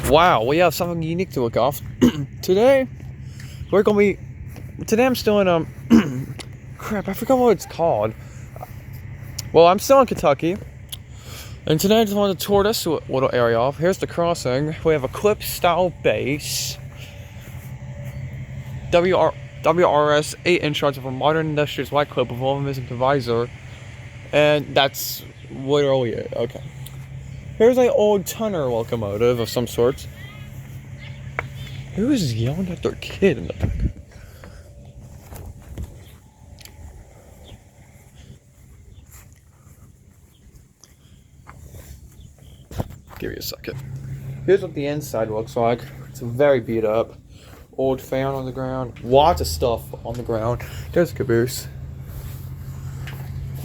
Wow, we have something unique to look off. Today I'm still in crap, I forgot what it's called. Well, I'm still in Kentucky. And today I just wanted to tour this little area off. Here's the crossing. We have a clip style base. WRRS 8-inch rods of a modern industrious white clip with all missing visor. And that's literally it. Okay. Here's an old Tunner locomotive of some sort. Who is yelling at their kid in the back? Give me a second. Here's what the inside looks like. It's very beat up. Old fan on the ground. Lots of stuff on the ground. There's a caboose.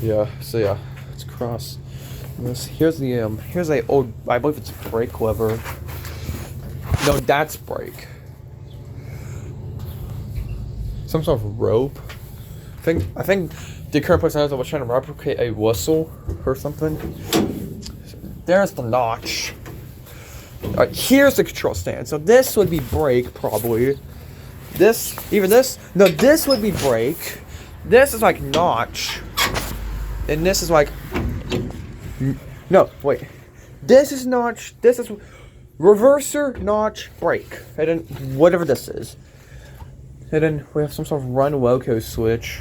Yeah, so yeah, it's cross. Here's a old, I believe it's a brake lever. No, that's brake. Some sort of rope. I think the current person was trying to replicate a whistle or something. There's the notch. Alright, here's the control stand. So this would be brake probably. This would be brake. This is like notch. And this is like, no, wait. This is notch, this is reverser, notch, brake. And then whatever this is. And then we have some sort of run loco switch.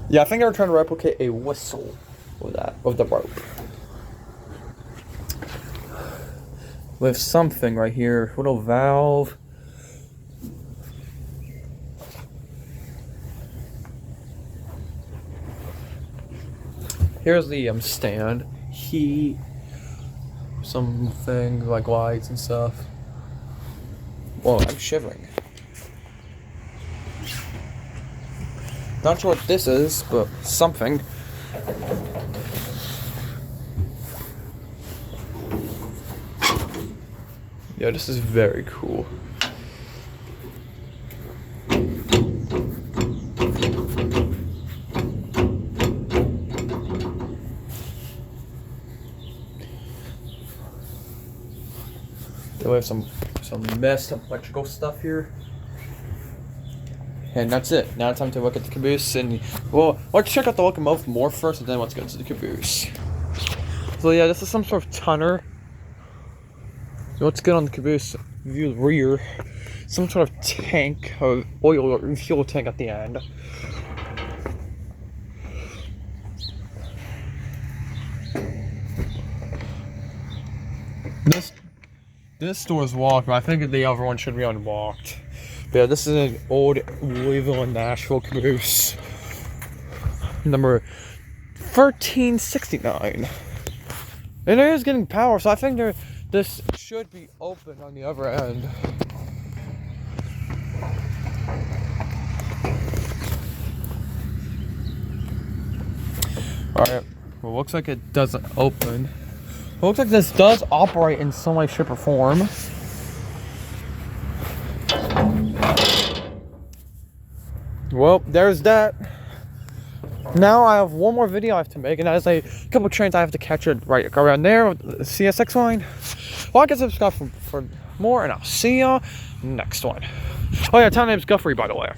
Yeah, I think they were trying to replicate a whistle with the rope. We have something right here, little valve. Here's the stand, heat, something like lights and stuff. Whoa, I'm shivering. Not sure what this is, but something. Yeah, this is very cool. We have some messed up electrical stuff here. And that's it. Now it's time to look at the caboose, and well, let's check out the locomotive more first, and then let's go to the caboose. So yeah, this is some sort of Tunner. So let's get on the caboose. View the rear. Some sort of tank, or oil or fuel tank at the end. This door is locked, but I think the other one should be unlocked. But yeah, this is an old Louisville and Nashville caboose. Number 1369. And it is getting power, so I think this should be open on the other end. Alright, well, looks like it doesn't open. It looks like this does operate in some way, shape, or form. Well, there's that. Now I have one more video I have to make, and that is a couple trains I have to catch it right around there with the CSX line. Like and subscribe for more, and I'll see y'all next one. Oh yeah, town name's Guthrie, by the way.